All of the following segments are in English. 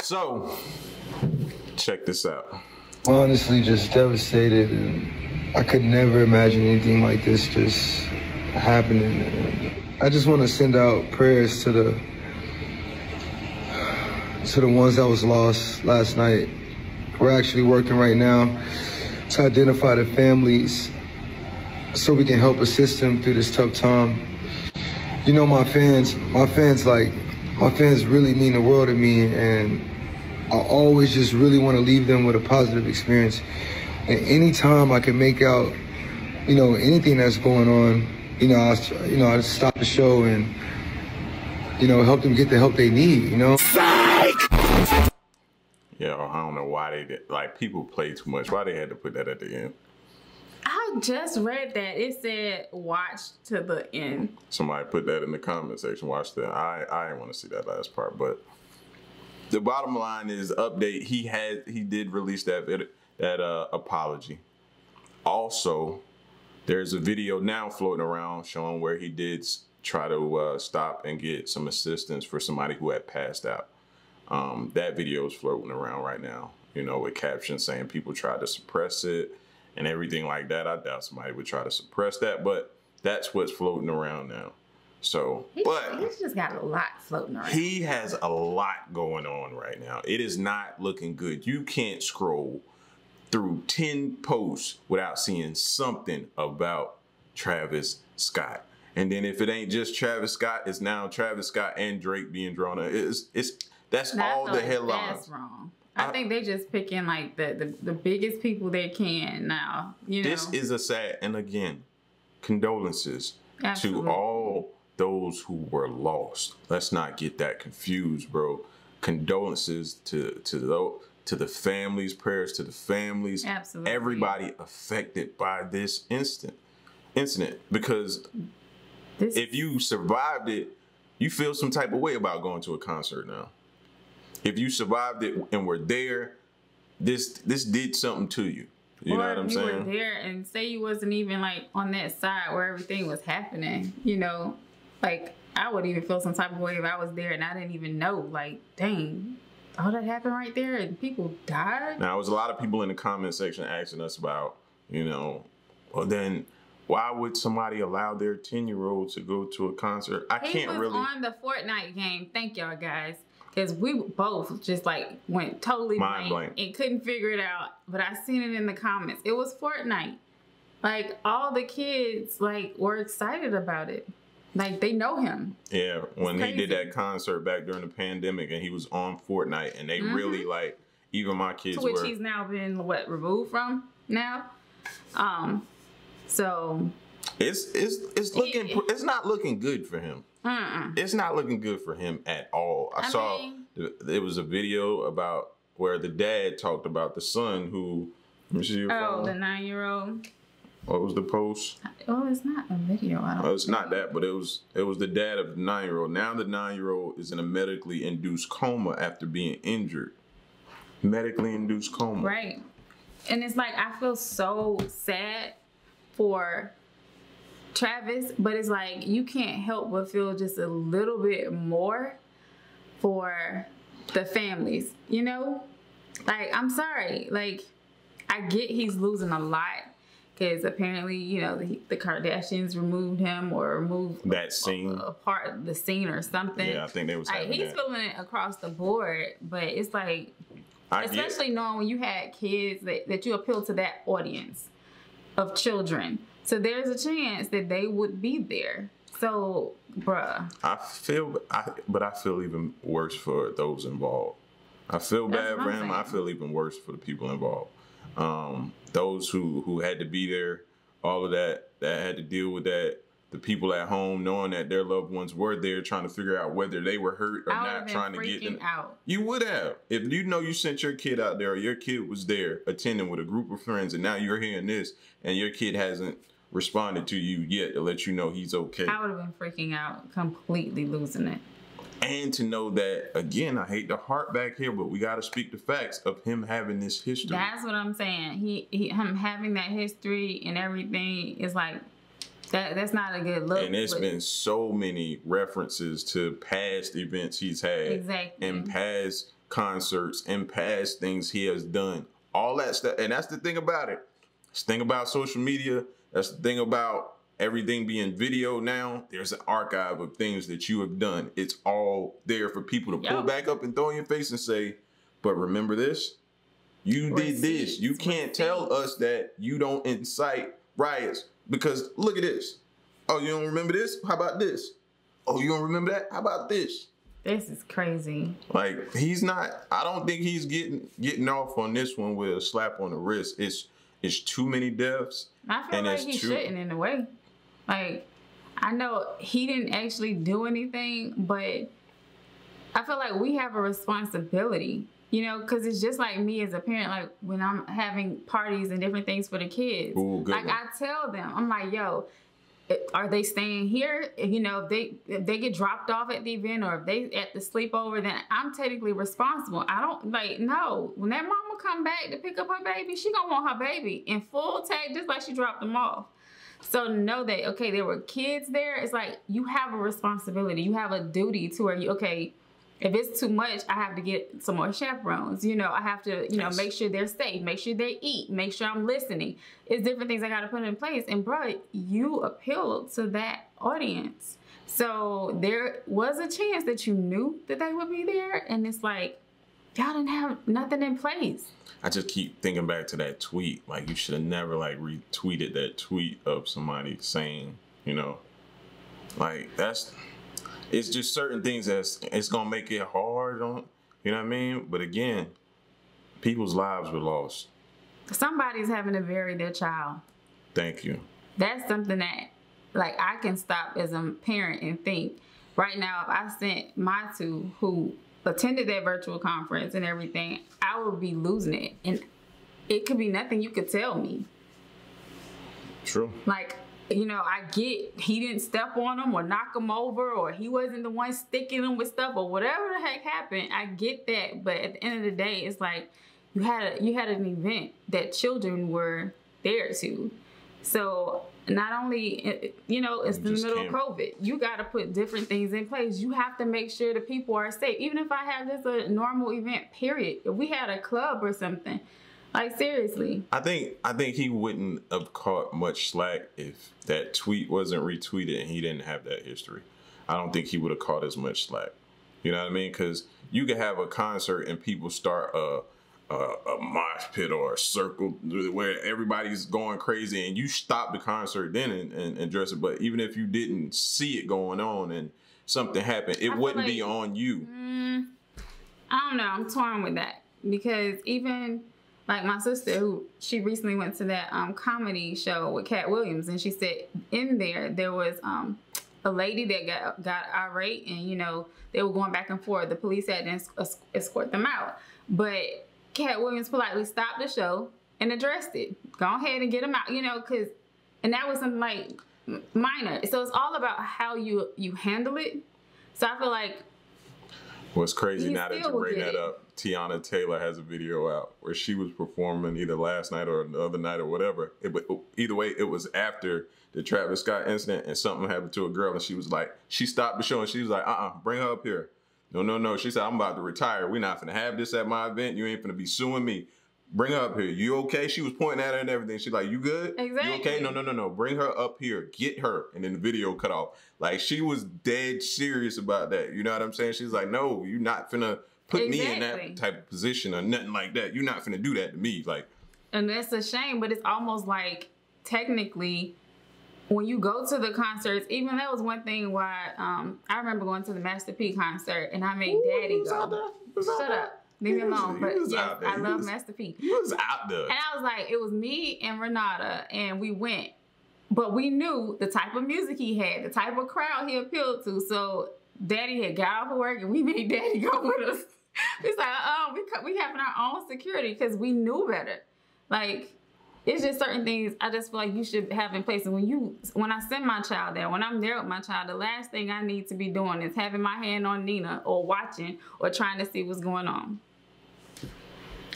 So, check this out. Honestly, just devastated, and I could never imagine anything like this just happening. I just want to send out prayers to the ones that was lost last night. We're actually working right now to identify the families so we can help assist them through this tough time. You know, my fans really mean the world to me, and I always just really want to leave them with a positive experience. And anytime I can make out, anything that's going on, I stop the show and, help them get the help they need, Yeah, I don't know why they did. Like, people play too much. Why they had to put that at the end? I just read that. It said watch to the end. Somebody put that in the comment section. Watch that. I didn't want to see that last part, but the bottom line is update. He did release that apology. Also, there's a video now floating around showing where he did try to stop and get some assistance for somebody who had passed out. That video is floating around right now, with captions saying people tried to suppress it and everything like that. I doubt somebody would try to suppress that, but that's what's floating around now. So, he's just got a lot floating around. He has a lot going on right now. It is not looking good. You can't scroll through 10 posts without seeing something about Travis Scott. And then if it ain't just Travis Scott, it's now Travis Scott and Drake being drawn up. That's all the headlines. That's wrong. I think they just picking like the biggest people they can now. This is a sad, and again, condolences Absolutely. to all those who were lost. Let's not get that confused, bro. Condolences to the families, prayers to the families. Absolutely. Everybody affected by this incident. Because if you survived it, you feel some type of way about going to a concert now. If you survived it and were there, this did something to you. You know what I'm saying? You were there, and say you wasn't even like on that side where everything was happening. Like I would even feel some type of way if I was there and I didn't even know. Like, dang, all that happened right there, and people died. Now, there was a lot of people in the comment section asking us about, well, then why would somebody allow their 10-year-old to go to a concert? He was on the Fortnite game. Thank y'all guys. Because we both just like went totally blank and couldn't figure it out. But I seen it in the comments. It was Fortnite. Like all the kids were excited about it. Like they know him. Yeah, when he did that concert back during the pandemic and he was on Fortnite and they really even my kids to which he's now been removed from now. So it's looking it's not looking good for him. It's not looking good for him at all. I saw there was a video about where the dad talked about the son who, let me see your phone. The 9-year-old. What was the post? Oh, it's not a video. I don't it's not that, but it was the dad of the 9-year-old. Now the 9-year-old is in a medically induced coma after being injured. Medically induced coma. Right. And it's like I feel so sad for Travis, but it's like you can't help but feel just a little bit more for the families, Like, I'm sorry. Like, I get he's losing a lot because apparently, the Kardashians removed him or removed that scene, a part of the scene or something. Yeah, I think they was having he's feeling it across the board, but it's like, especially knowing when you had kids that you appeal to that audience of children. So there's a chance that they would be there. So, bruh. I feel even worse for those involved. I feel bad for him. I feel even worse for the people involved. Those who had to be there, all of that had to deal with that. The people at home knowing that their loved ones were there trying to figure out whether they were hurt or not, trying to get them out. You would have. If you sent your kid out there or your kid was there attending with a group of friends and now you're hearing this and your kid hasn't responded to you yet to let you know he's okay. I would have been freaking out, completely losing it. And to know that, again, I hate to harp back here, but we got to speak the facts of him having this history. That's what I'm saying. Him having that history and everything is like, that's not a good look. And there's been so many references to past events he's had. Exactly. And past concerts and past things he has done. All that stuff. And that's the thing about it. That's the thing about social media. That's the thing about everything being video now. There's an archive of things that you have done. It's all there for people to pull back up and throw in your face and say, but remember this? You did this. You can't tell us that you don't incite riots because look at this. Oh, you don't remember this? How about this? Oh, you don't remember that? How about this? This is crazy. Like, he's not, I don't think he's getting off on this one with a slap on the wrist. It's too many deaths. I feel like he shouldn't in a way. Like, I know he didn't actually do anything, but I feel like we have a responsibility, you know, because it's just like me as a parent, like when I'm having parties and different things for the kids. Ooh, good one. I tell them, I'm like, yo, are they staying here? You know, if they get dropped off at the event or if they at the sleepover, then I'm technically responsible. I don't no. When that mama come back to pick up her baby, she gonna want her baby in full tag, just like she dropped them off. So know that, okay, there were kids there. It's like you have a responsibility. You have a duty to where okay, if it's too much, I have to get some more chaperones. You know, I have to, make sure they're safe, make sure they eat, make sure I'm listening. It's different things I got to put in place. And bro, you appealed to that audience. So there was a chance that you knew that they would be there. And it's like, y'all didn't have nothing in place. I just keep thinking back to that tweet. Like, you should have never, like, retweeted that tweet of somebody saying, like, it's just certain things it's going to make it hard on, you know what I mean? But again, people's lives were lost. Somebody's having to bury their child. Thank you. That's something that, like, I can stop as a parent and think, right now, if I sent my two who attended that virtual conference and everything, I would be losing it. And it could be nothing you could tell me. True. Like, I get he didn't step on them or knock them over or he wasn't the one sticking them with stuff or whatever the heck happened. I get that. But at the end of the day, it's like you had an event that children were there to. So not only, it's the middle of COVID. You got to put different things in place. You have to make sure the people are safe. Even if I have just a normal event, period. If we had a club or something, like seriously. I think he wouldn't have caught much slack if that tweet wasn't retweeted and he didn't have that history. I don't think he would have caught as much slack. You know what I mean? Because you could have a concert and people start a mosh pit or a circle where everybody's going crazy and you stop the concert then and address it. But even if you didn't see it going on and something happened, it wouldn't be on you. I don't know. I'm torn with that because even like my sister, she recently went to that comedy show with Cat Williams, and she said in there was a lady that got irate, and they were going back and forth. The police had to escort them out, but Cat Williams politely stopped the show and addressed it. Go ahead and get them out, and that was something like minor. So it's all about how you handle it. So I feel like what's crazy now that you bring that up, Tiana Taylor has a video out where she was performing either last night or the other night or whatever. Either way, it was after the Travis Scott incident and something happened to a girl and she was like, she stopped the show and she was like, bring her up here. No. She said, I'm about to retire. We're not finna have this at my event. You ain't finna be suing me. Bring her up here. You okay? She was pointing at her and everything. She's like, you good? Exactly. You okay? No. Bring her up here. Get her. And then the video cut off. Like, she was dead serious about that. You know what I'm saying? She's like, no, you're not finna put me in that type of position or nothing like that. You're not finna do that to me. Like, and that's a shame, but it's almost like technically when you go to the concerts, even that was one thing why I remember going to the Master P concert and I made Daddy go. Shut up. Leave me alone. But yes, I love Master P. He was out there. And I was like, it was me and Renata, and we went. But we knew the type of music he had, the type of crowd he appealed to. So Daddy had got off of work, and we made Daddy go with us. It's like, we having our own security because we knew better. Like, it's just certain things I just feel like you should have in place. And when I send my child there, when I'm there with my child, the last thing I need to be doing is having my hand on Nina or watching or trying to see what's going on.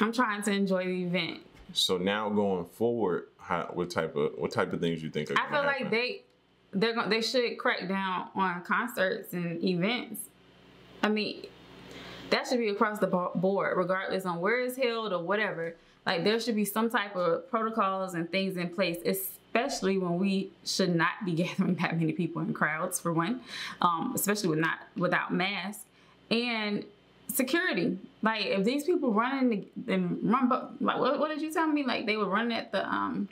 I'm trying to enjoy the event. So now going forward, what type of things you think are I feel like they should crack down on concerts and events. I mean, That should be across the board, regardless on where it's held or whatever. Like, there should be some type of protocols and things in place, especially when we should not be gathering that many people in crowds, for one, especially without masks. And security. Like, if these people like, what did you tell me? Like, they were running at the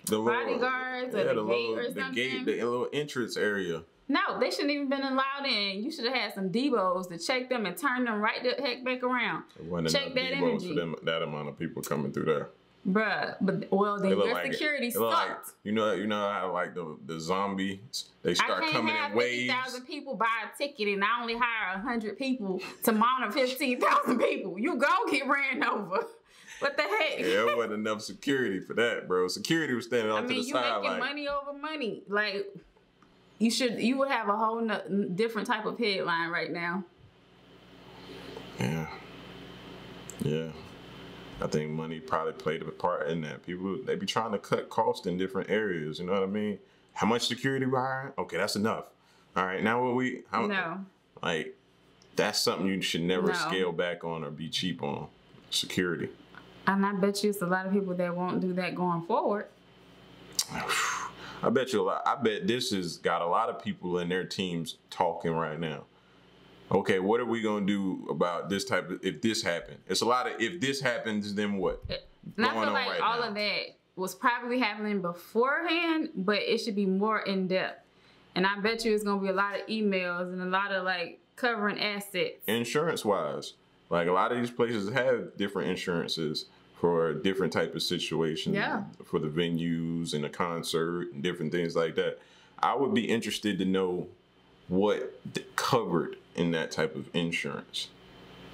bodyguards or the gate or something? The little entrance area. No, they shouldn't even been allowed in. You should have had some Debos to check them and turn them right the heck back around. Check that energy. For them, that amount of people coming through there. Bruh, but then your security sucked. Like, you know how like the zombies, they start coming in waves. 50,000 people buy a ticket and I only hire 100 people to monitor 15,000 people. You go get ran over. What the heck? Yeah, it wasn't enough security for that, bro. Security was standing off to the side. You making money over money. Like, you would have a whole different type of headline right now. Yeah. I think money probably played a part in that. People, they be trying to cut costs in different areas. You know what I mean? How much security we hiring? Okay, that's enough. All right, now no. Like, that's something you should never scale back on or be cheap on. Security. And I bet you it's a lot of people that won't do that going forward. I bet you a lot. I bet this has got a lot of people in their teams talking right now. Okay, what are we gonna do about this type of, if this happened? It's a lot of, if this happens, then what? And I feel like all of that was probably happening beforehand, but it should be more in depth. And I bet you it's gonna be a lot of emails and a lot of like covering assets. Insurance wise, like a lot of these places have different insurances for different type of situations. Yeah. For the venues and the concert and different things like that. I would be interested to know what covered in that type of insurance.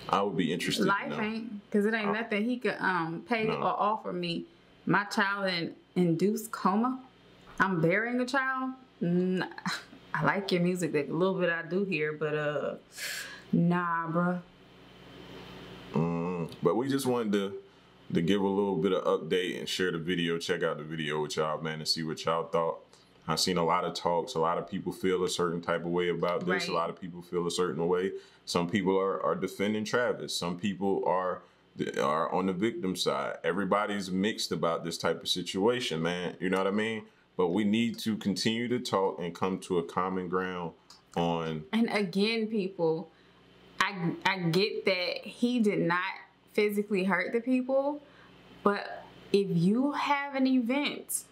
I would be interested. Life ain't, because it ain't nothing he could pay or offer me. My child in induced coma. I'm burying a child. I like your music, that little bit I do here, but nah, bruh. But we just wanted to give a little bit of update and share the video. Check out the video with y'all, man, and see what y'all thought. I've seen a lot of talks. A lot of people feel a certain type of way about this. Right. A lot of people feel a certain way. Some people are defending Travis. Some people are on the victim side. Everybody's mixed about this type of situation, man. You know what I mean? But we need to continue to talk and come to a common ground on. And again, people, I get that he did not physically hurt the people, but if you have an event,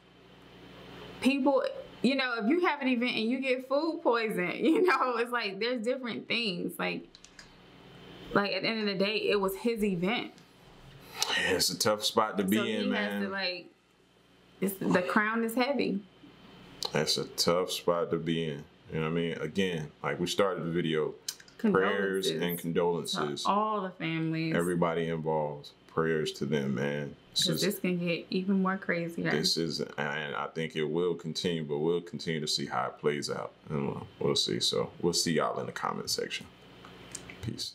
people, you know, if you have an event and you get food poison, you know, it's like there's different things. Like at the end of the day, it was his event. Yeah, it's a tough spot to be in, man. So he has to, the crown is heavy. That's a tough spot to be in. You know what I mean? Again, like we started the video, prayers and condolences. All the families. Everybody involved. Prayers to them, man. Because this can get even more crazier. This is, and I think it will continue, but we'll continue to see how it plays out. And we'll see. So we'll see y'all in the comment section. Peace.